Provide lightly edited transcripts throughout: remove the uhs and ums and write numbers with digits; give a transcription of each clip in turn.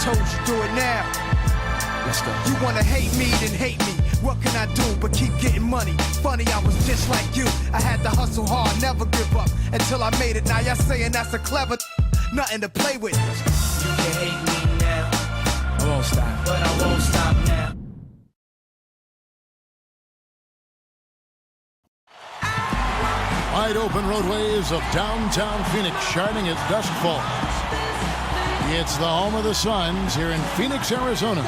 told you do it now. Let's go. You wanna hate me, then hate me. What can I do but keep getting money? Funny, I was just like you. I had to hustle hard, never give up until I made it. Now y'all saying that's a clever, nothing to play with. You can hate me now, I won't stop. but I won't stop now. Wide open roadways of downtown Phoenix shining as dusk falls. It's the home of the Suns here in Phoenix, Arizona,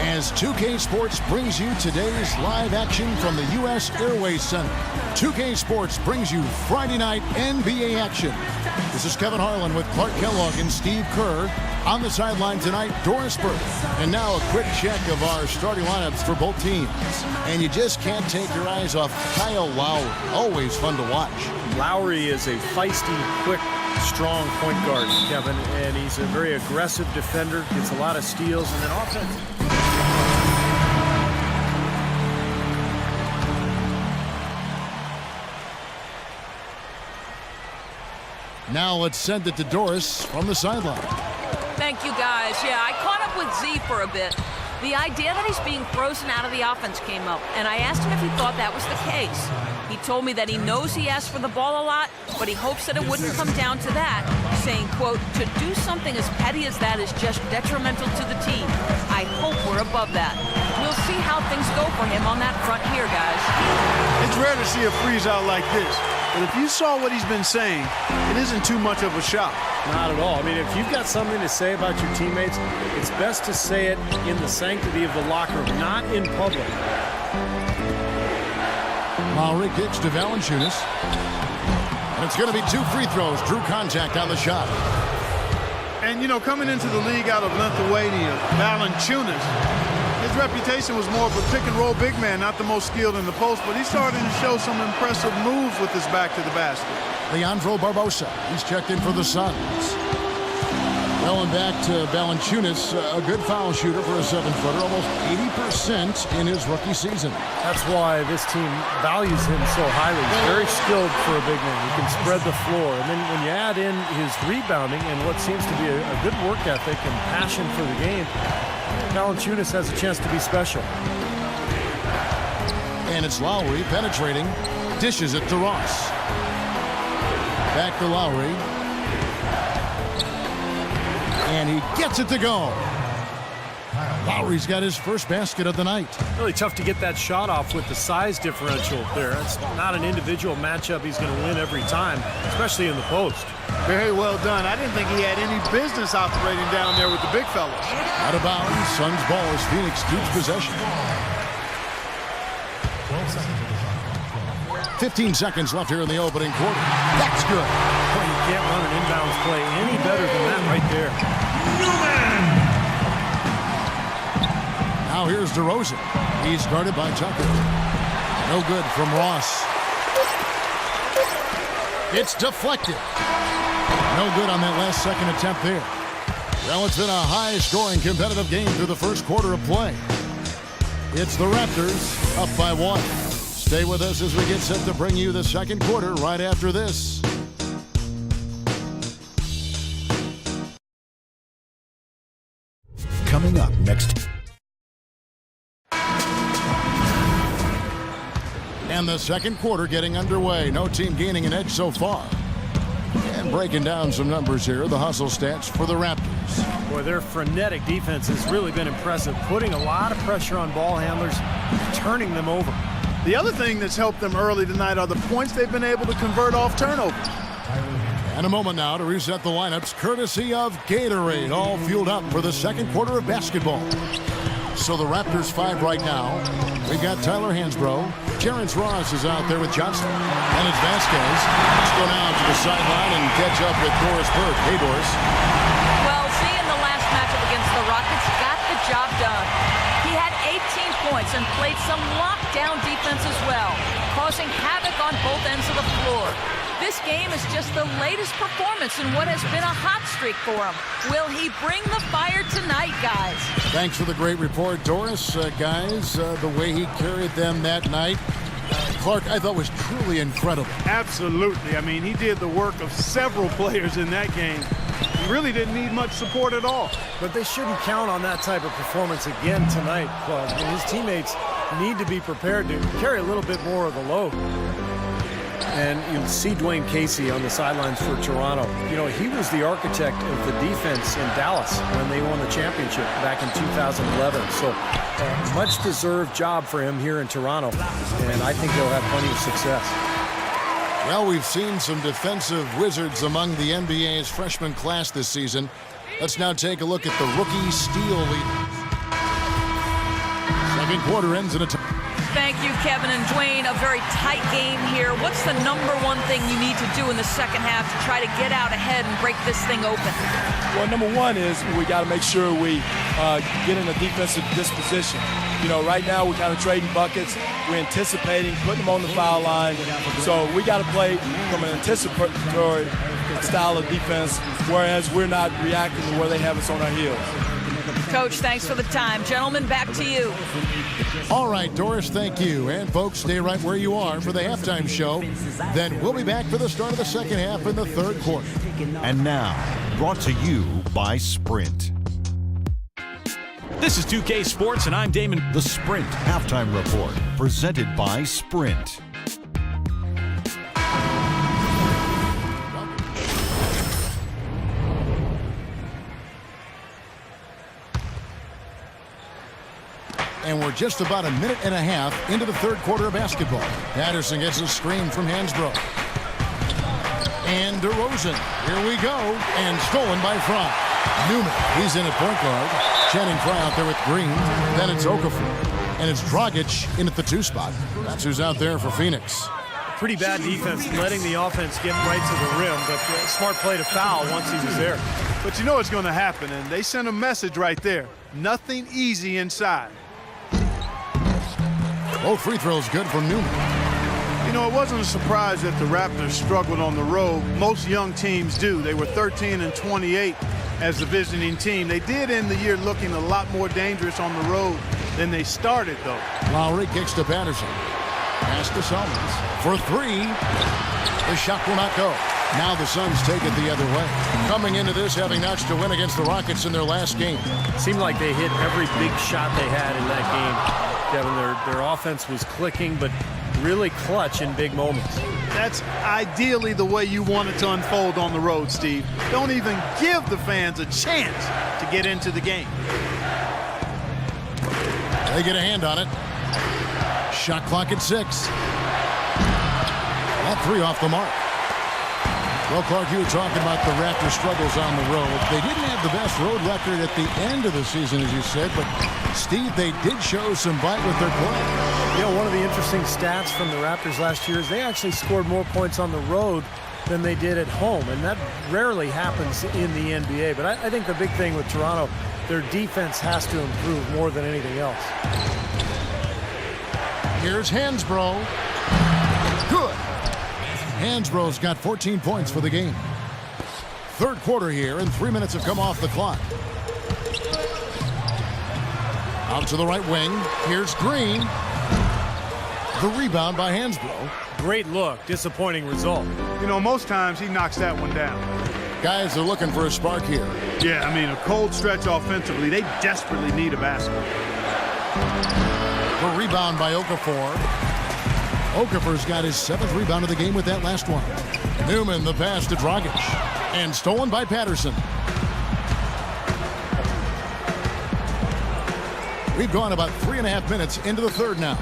as 2K Sports brings you today's live action from the U.S. Airways Center. 2K Sports brings you Friday night NBA action. This is Kevin Harlan with Clark Kellogg and Steve Kerr. On the sideline tonight, Doris Burke. And now a quick check of our starting lineups for both teams. And you just can't take your eyes off Kyle Lowry. Always fun to watch. Lowry is a feisty, quick, strong point guard, Kevin, and he's a very aggressive defender, gets a lot of steals, and then offense. Now let's send it to Doris from the sideline. Thank you, guys. Yeah, I caught up with Z for a bit. The idea that he's being frozen out of the offense came up, and I asked him if he thought that was the case. He told me that he knows he asks for the ball a lot, but he hopes that it wouldn't come down to that, saying, quote, to do something as petty as that is just detrimental to the team. I hope we're above that. We'll see how things go for him on that front here, guys. It's rare to see a freeze out like this, but if you saw what he's been saying, it isn't too much of a shock. Not at all. I mean, if you've got something to say about your teammates, it's best to say it in the sanctity of the locker room, not in public. Lowry kicks to Valanciunas. And it's going to be 2 free throws. Drew contact on the shot. And, you know, coming into the league out of Lithuania, Valanciunas, his reputation was more of a pick-and-roll big man, not the most skilled in the post, but he's starting to show some impressive moves with his back to the basket. Leandro Barbosa, he's checked in for the Suns. Going back to Valanciunas, a good foul shooter for a 7-footer, almost 80% in his rookie season. That's why this team values him so highly. He's very skilled for a big man. He can spread the floor. And then when you add in his rebounding and what seems to be a good work ethic and passion for the game, Valanciunas has a chance to be special. And it's Lowry penetrating, dishes it to Ross. Back to Lowry. And he gets it to go. Lowry's got his first basket of the night. Really tough to get that shot off with the size differential there. It's not an individual matchup he's going to win every time, especially in the post. Very well done. I didn't think he had any business operating down there with the big fellas. Out of bounds, Suns ball as Phoenix keeps possession. 15 seconds left here in the opening quarter. That's good. Well, you can't run an inbounds play any better than that right there. Now here's DeRozan. He's guarded by Tucker. No good from Ross. It's deflected. No good on that last second attempt there. Well, it's been a high-scoring competitive game through the first quarter of play. It's the Raptors up by 1. Stay with us as we get set to bring you the second quarter right after this. Coming up next. And the second quarter getting underway. No team gaining an edge so far. And breaking down some numbers here, the hustle stats for the Raptors. Boy, their frenetic defense has really been impressive, putting a lot of pressure on ball handlers, turning them over. The other thing that's helped them early tonight are the points they've been able to convert off turnover. And a moment now to reset the lineups, courtesy of Gatorade, all fueled up for the second quarter of basketball. So the Raptors 5 right now. We've got Tyler Hansbrough. Terrence Ross is out there with Johnson. And it's Vasquez. Let's go now to the sideline and catch up with Doris Burke. Hey, Doris. Well, Z in the last matchup against the Rockets got the job done. He had 18 points and played some lockdown defense as well, causing havoc on both ends of the floor. This game is just the latest performance in what has been a hot streak for him. Will he bring the fire tonight, guys? Thanks for the great report, Doris. Guys, the way he carried them that night, Clark, I thought was truly incredible. Absolutely. I mean, he did the work of several players in that game. He really didn't need much support at all. But they shouldn't count on that type of performance again tonight, Claude. And his teammates need to be prepared to carry a little bit more of the load. And you'll see Dwayne Casey on the sidelines for Toronto. You know, he was the architect of the defense in Dallas when they won the championship back in 2011. So much deserved job for him here in Toronto. And I think he'll have plenty of success. Well, we've seen some defensive wizards among the NBA's freshman class this season. Let's now take a look at the rookie steal leaders. Second quarter ends in a tie. Thank you, Kevin and Dwayne. A very tight game here. What's the number one thing you need to do in the second half to try to get out ahead and break this thing open? Well, number one is we got to make sure we get in a defensive disposition. You know, right now we're kind of trading buckets. We're anticipating, putting them on the foul line. So we got to play from an anticipatory style of defense, whereas we're not reacting to where they have us on our heels. Coach, thanks for the time. Gentlemen, back to you. All right, Doris, thank you. And folks, stay right where you are for the halftime show. Then we'll be back for the start of the second half in the third quarter. And now, brought to you by Sprint. This is 2K Sports, and I'm Damon. The Sprint Halftime Report, presented by Sprint. And we're just about a minute and a half into the third quarter of basketball. Patterson gets a screen from Hansbrough. And DeRozan. Here we go. And stolen by Fry. Newman. He's in at point guard. Channing Fry out there with Green. Then it's Okafor. And it's Dragic in at the 2 spot. That's who's out there for Phoenix. Pretty bad defense, letting the offense get right to the rim, but smart play to foul once he was there. But you know what's going to happen, and they sent a message right there. Nothing easy inside. Both free throws good from Newman. You know, it wasn't a surprise that the Raptors struggled on the road. Most young teams do. They were 13-28 as the visiting team. They did end the year looking a lot more dangerous on the road than they started, though. Lowry kicks to Patterson. Pass to Solomons for 3. The shot will not go. Now the Suns take it the other way. Coming into this, having notched a win against the Rockets in their last game. Seemed like they hit every big shot they had in that game. Kevin, their offense was clicking, but really clutch in big moments. That's ideally the way you want it to unfold on the road, Steve. Don't even give the fans a chance to get into the game. They get a hand on it. Shot clock at 6. That 3 off the mark. Well, Clark, you were talking about the Raptors' struggles on the road. They didn't have the best road record at the end of the season, as you said, but Steve, they did show some bite with their play. You know, one of the interesting stats from the Raptors last year is they actually scored more points on the road than they did at home, and that rarely happens in the NBA. But I think the big thing with Toronto, their defense has to improve more than anything else. Here's Hansbrough. Good. Hansbrough's got 14 points for the game. Third quarter here, and 3 minutes have come off the clock. Out to the right wing. Here's Green. The rebound by Hansbrough. Great look. Disappointing result. You know, most times he knocks that one down. Guys are looking for a spark here. Yeah, I mean, a cold stretch offensively. They desperately need a basket. The rebound by Okafor. Okafor's got his 7th rebound of the game with that last one. Newman, the pass to Dragic. And stolen by Patterson. We've gone about 3.5 minutes into the third now.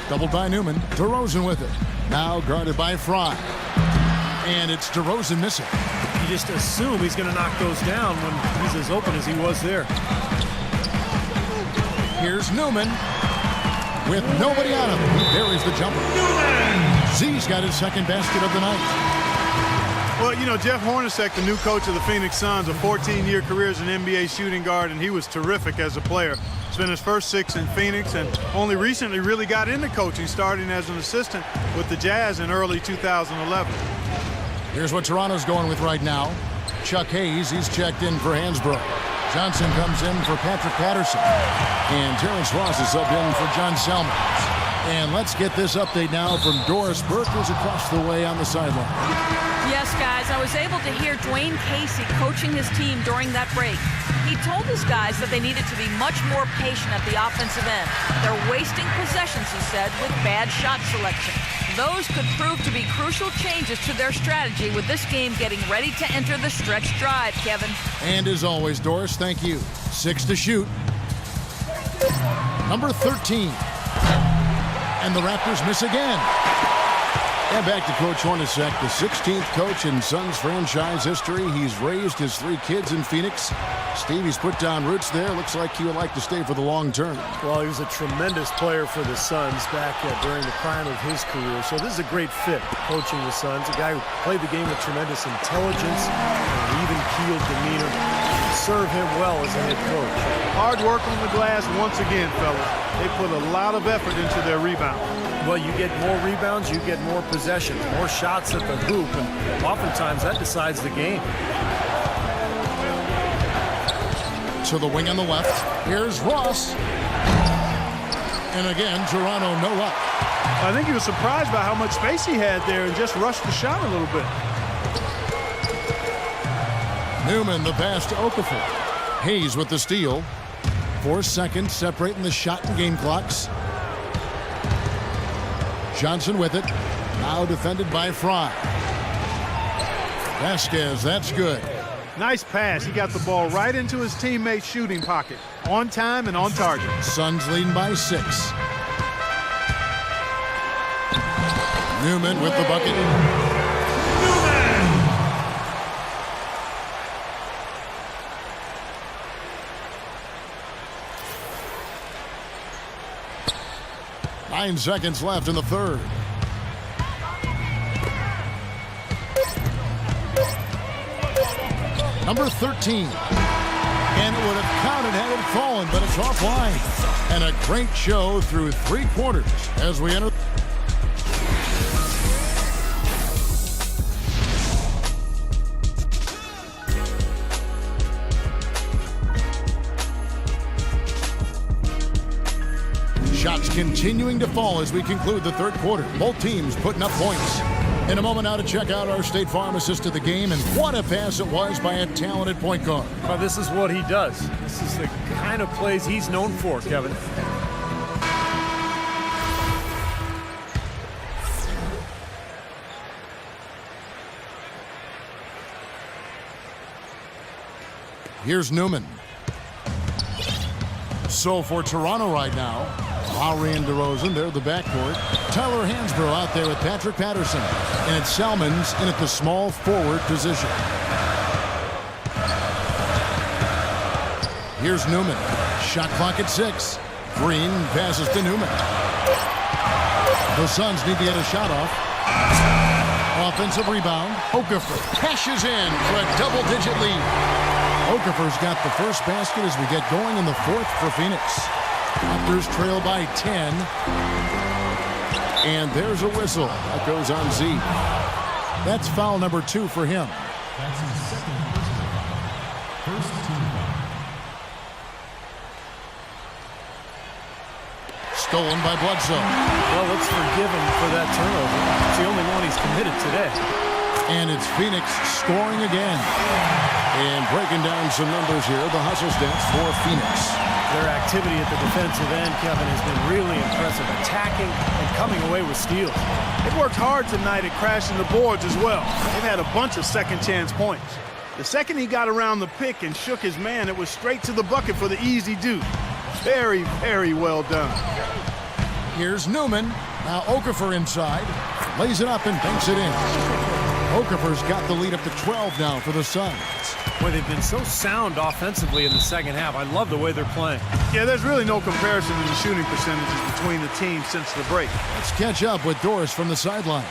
Doubled by Newman. DeRozan with it. Now guarded by Fry. And it's DeRozan missing. You just assume he's going to knock those down when he's as open as he was there. Here's Newman. With nobody on him, he buries the jumper. Z's got his 2nd basket of the night. Well, you know, Jeff Hornacek, the new coach of the Phoenix Suns, a 14-year career as an NBA shooting guard, and he was terrific as a player. Spent his first 6 in Phoenix and only recently really got into coaching, starting as an assistant with the Jazz in early 2011. Here's what Toronto's going with right now. Chuck Hayes, he's checked in for Hansbrough. Johnson comes in for Patrick Patterson. And Terrence Ross is subbed in for John Salmons. And let's get this update now from Doris Burke, who's across the way on the sideline. Yes, guys, I was able to hear Dwayne Casey coaching his team during that break. He told his guys that they needed to be much more patient at the offensive end. They're wasting possessions, he said, with bad shot selection. Those could prove to be crucial changes to their strategy with this game getting ready to enter the stretch drive, Kevin. And as always, Doris, thank you. 6 to shoot. Number 13. And the Raptors miss again. And back to Coach Hornacek, the 16th coach in Suns franchise history. He's raised his 3 kids in Phoenix. Stevie's put down roots there. Looks like he would like to stay for the long term. Well, he was a tremendous player for the Suns back during the prime of his career. So this is a great fit, coaching the Suns. A guy who played the game with tremendous intelligence and even-keeled demeanor. Serve him well as a head coach. Hard work on the glass once again, fellas. They put a lot of effort into their rebound. Well, you get more rebounds, you get more possessions, more shots at the hoop, and oftentimes that decides the game. To the wing on the left. Here's Ross. And again, Toronto no luck. I think he was surprised by how much space he had there and just rushed the shot a little bit. Newman, the pass to Okafor. Hayes with the steal. 4 seconds separating the shot and game clocks. Johnson with it. Now defended by Fry. Vasquez, that's good. Nice pass. He got the ball right into his teammate's shooting pocket. On time and on target. Suns leading by 6. Newman with the bucket. Newman! 9 seconds left in the third. Number 13. And it would have counted had it fallen, but it's offline. And a great show through 3 quarters as we enter. Shots continuing to fall as we conclude the third quarter. Both teams putting up points. In a moment now to check out our State Farm assist to the game, and what a pass it was by a talented point guard. Well, this is what he does. This is the kind of plays he's known for, Kevin. Here's Newman. So for Toronto right now, Lowry and DeRozan, they're the backcourt. Tyler Hansbrough out there with Patrick Patterson. And it's Salmons in at the small forward position. Here's Newman. Shot clock at 6. Green passes to Newman. The Suns need to get a shot off. Offensive rebound. Okafor cashes in for a double-digit lead. Okafor's got the first basket as we get going in the fourth for Phoenix. Raptors trail by 10. And there's a whistle. That goes on Z. That's foul number 2 for him. That's his second personal foul. First team foul. Stolen by Bledsoe. Well, let's forgive him for that turnover. It's the only one he's committed today. And it's Phoenix scoring again. And breaking down some numbers here, the hustle stats for Phoenix. Their activity at the defensive end, Kevin, has been really impressive. Attacking and coming away with steals. They've worked hard tonight at crashing the boards as well. They've had a bunch of second chance points. The second he got around the pick and shook his man, it was straight to the bucket for the easy deuce. Very, very well done. Here's Newman. Now Okafor inside. Lays it up and banks it in. Okafor's got the lead up to 12 now for the Suns. Boy, they've been so sound offensively in the second half. I love the way they're playing. Yeah, there's really no comparison in the shooting percentages between the teams since the break. Let's catch up with Doris from the sideline.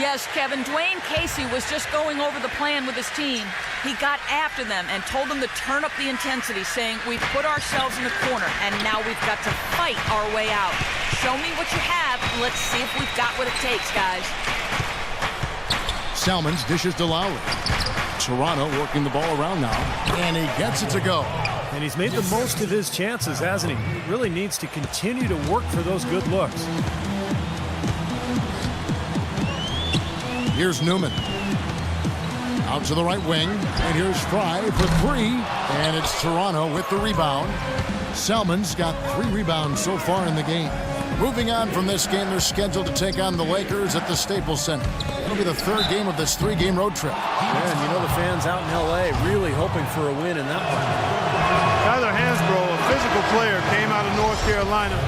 Yes, Kevin, Dwayne Casey was just going over the plan with his team. He got after them and told them to turn up the intensity, saying, we've put ourselves in the corner, and now we've got to fight our way out. Show me what you have. Let's see if we've got what it takes, guys. Salmons dishes to Lowry. Toronto working the ball around now, and he gets it to go. And he's made the most of his chances, hasn't he? He really needs to continue to work for those good looks. Here's Newman. Out to the right wing, and here's Fry for three, and it's Toronto with the rebound. Selman's got 3 rebounds so far in the game. Moving on from this game, they're scheduled to take on the Lakers at the Staples Center. It'll be the 3rd game of this 3-game road trip. Yeah, and you know the fans out in L.A. really hoping for a win in that one. Tyler Hansbrough, a physical player, came out of North Carolina.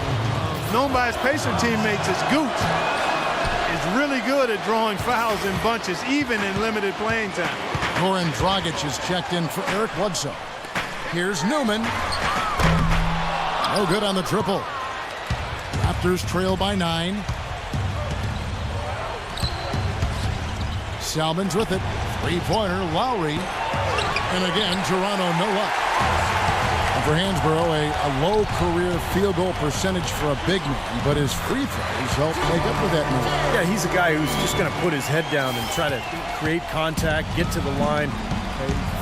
Known by his Pacer teammates as Gooch. Is really good at drawing fouls in bunches, even in limited playing time. Goran Dragic is checked in for Eric Bledsoe. Here's Newman. No good on the triple. Raptors trail by 9. Salmon's with it. 3-pointer, Lowry. And again, Toronto no luck. And for Hansbrough, a low career field goal percentage for a big man, but his free throws help make up for that move. Yeah, he's a guy who's just going to put his head down and try to create contact, get to the line,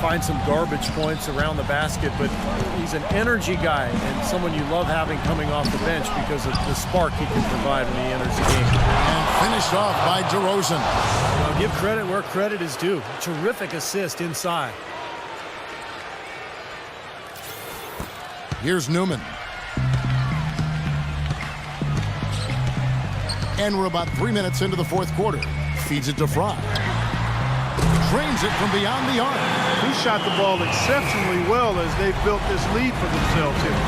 find some garbage points around the basket, but he's an energy guy and someone you love having coming off the bench because of the spark he can provide when he enters the game. And finished off by DeRozan. Now give credit where credit is due. Terrific assist inside. Here's Newman. And we're about 3 minutes into the 4th quarter. Feeds it to Fry. Drains it from beyond the arc. He shot the ball exceptionally well as they've built this lead for themselves here.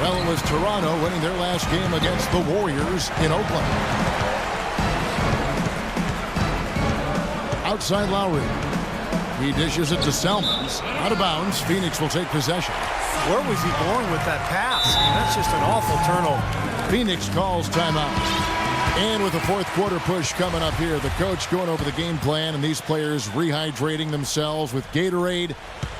Well, it was Toronto winning their last game against the Warriors in Oakland. Outside Lowry. He dishes it to Selmans. Out of bounds. Phoenix will take possession. Where was he going with that pass? I mean, that's just an awful turnover. Phoenix calls timeout. And with the 4th quarter push coming up here, the coach going over the game plan and these players rehydrating themselves with Gatorade,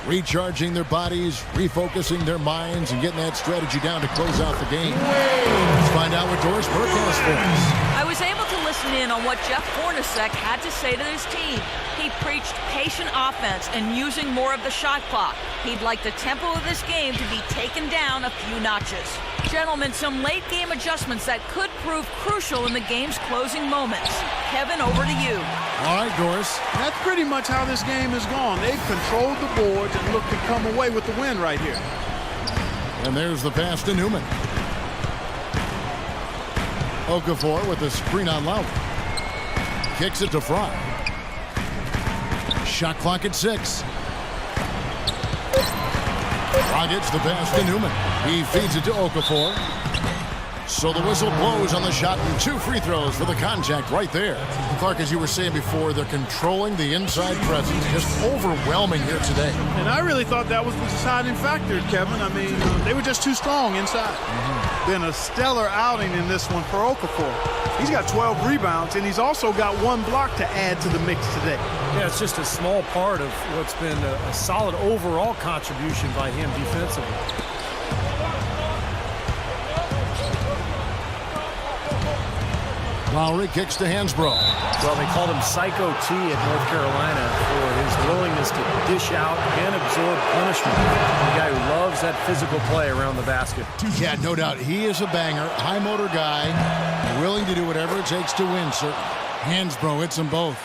recharging their bodies, refocusing their minds, and getting that strategy down to close out the game. Let's find out what Doris Burke has for us. I was able to listen in on what Jeff Hornacek had to say to his team. He preached patient offense and using more of the shot clock. He'd like the tempo of this game to be taken down a few notches. Gentlemen, some late game adjustments that could prove crucial in the game's closing moments. Kevin, over to you. All right, Doris. That's pretty much how this game has gone. They've controlled the boards and looked to come away with the win right here. And there's the pass to Newman. Okafor with a screen on Lowry. Kicks it to Fry. Shot clock at 6. Dragic the pass to Newman. He feeds it to Okafor. So the whistle blows on the shot and 2 free throws for the contact right there. Clark, as you were saying before, they're controlling the inside presence. Just overwhelming here today. And I really thought that was the deciding factor, Kevin. I mean, they were just too strong inside. Been a stellar outing in this one for Okafor. He's got 12 rebounds, and he's also got 1 block to add to the mix today. Yeah, it's just a small part of what's been a solid overall contribution by him defensively. Lowry kicks to Hansbrough. Well, they called him Psycho T at North Carolina for his willingness to dish out and absorb punishment. A guy who loves that physical play around the basket. Yeah, no doubt. He is a banger, high motor guy, willing to do whatever it takes to win, certainly. Hansbrough hits them both.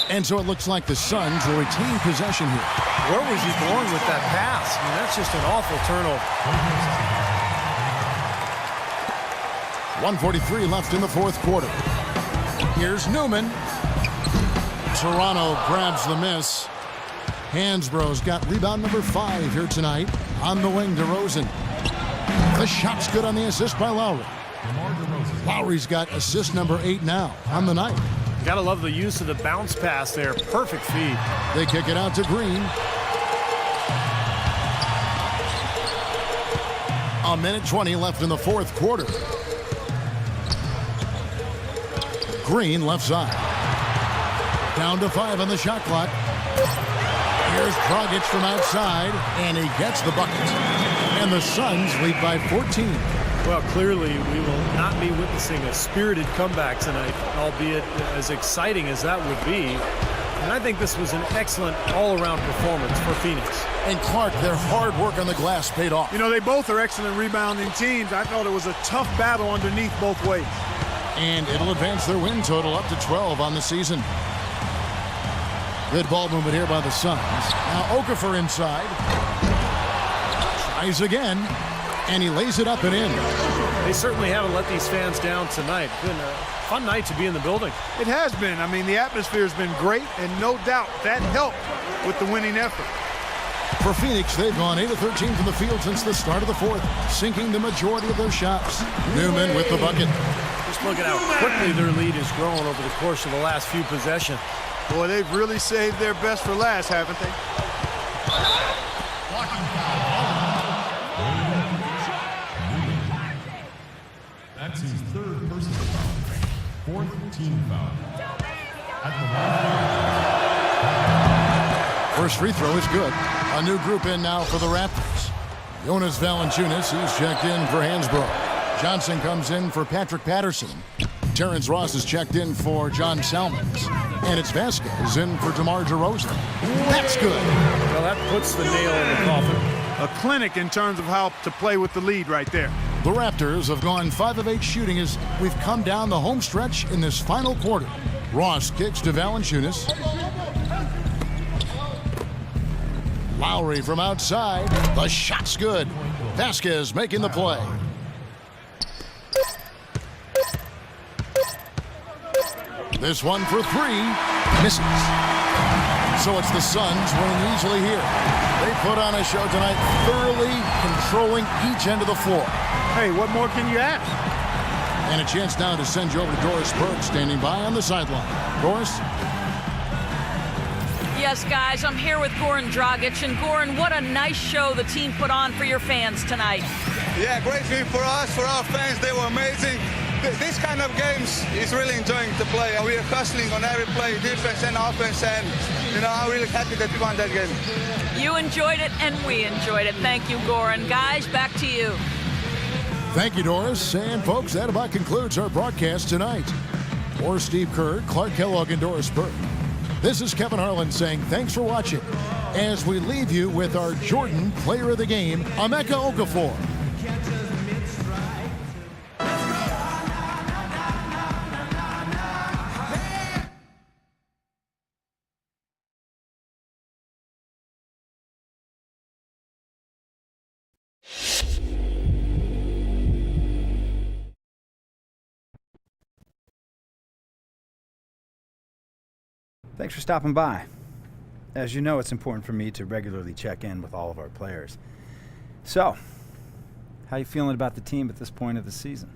And so it looks like the Suns will retain possession here. Where was he going with that pass? I mean, that's just an awful turnover. 1:43 left in the 4th quarter. Here's Newman. Toronto grabs the miss. Hansbrough's got rebound number 5 here tonight. On the wing, DeRozan. The shot's good on the assist by Lowry. Lowry's got assist number 8 now on the night. Gotta love the use of the bounce pass there. Perfect feed. They kick it out to Green. A minute 20 left in the 4th quarter. Green left side. Down to 5 on the shot clock. Here's Dragic from outside, and he gets the bucket. And the Suns lead by 14. Well, clearly we will not be witnessing a spirited comeback tonight, albeit as exciting as that would be. And I think this was an excellent all-around performance for Phoenix. And Clark, their hard work on the glass paid off. You know, they both are excellent rebounding teams. I thought it was a tough battle underneath both ways. And it'll advance their win total up to 12 on the season. Good ball movement here by the Suns. Now Okafor inside. Tries again, and he lays it up and in. They certainly haven't let these fans down tonight. Been a fun night to be in the building. It has been. I mean, the atmosphere has been great, and no doubt that helped with the winning effort. For Phoenix, they've gone 8 of 13 from the field since the start of the fourth, sinking the majority of their shots. Newman with the bucket. Just look at how quickly their lead has grown over the course of the last few possessions. Boy, they've really saved their best for last, haven't they? That's his third personal foul. Fourth team foul. First free throw is good. A new group in now for the Raptors. Jonas Valanciunas, he's checked in for Hansbrough. Johnson comes in for Patrick Patterson. Terrence Ross is checked in for John Salmons. And it's Vasquez in for DeMar DeRozan. That's good. Well, that puts the nail in the coffin. A clinic in terms of how to play with the lead right there. The Raptors have gone 5 of 8 shooting as we've come down the home stretch in this final quarter. Ross kicks to Valanciunas. Lowry from outside. The shot's good. Vasquez making the play. This one for 3. Misses. So it's the Suns winning easily here. They put on a show tonight, thoroughly controlling each end of the floor. Hey, what more can you ask? And a chance now to send you over to Doris Burke, standing by on the sideline. Doris? Yes, guys, I'm here with Goran Dragic. And Goran, what a nice show the team put on for your fans tonight. Yeah, great game for us, for our fans. They were amazing. This kind of games is really enjoying to play. We are hustling on every play, defense and offense, and I'm really happy that we won that game. You enjoyed it, and we enjoyed it. Thank you, Goran. Guys, back to you. Thank you, Doris. And folks, that about concludes our broadcast tonight. For Steve Kerr, Clark Kellogg, and Doris Burke, this is Kevin Harlan saying thanks for watching as we leave you with our Jordan Player of the Game, Emeka Okafor. Thanks for stopping by. As you know, it's important for me to regularly check in with all of our players. So, how you feeling about the team at this point of the season?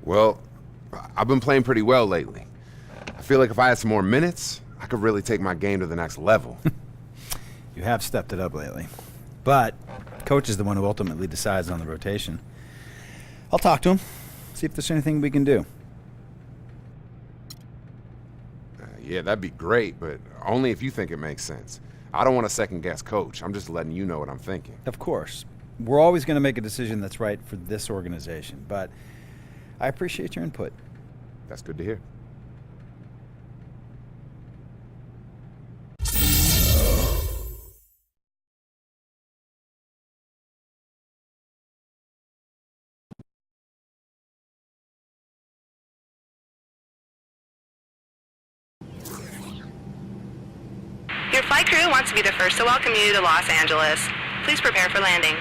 Well, I've been playing pretty well lately. I feel like if I had some more minutes, I could really take my game to the next level. You have stepped it up lately. But, coach is the one who ultimately decides on the rotation. I'll talk to him. See if there's anything we can do. Yeah, that'd be great, but only if you think it makes sense. I don't want to second-guess coach. I'm just letting you know what I'm thinking. Of course. We're always going to make a decision that's right for this organization, but I appreciate your input. That's good to hear. Your flight crew wants to be the first to welcome you to Los Angeles. Please prepare for landing.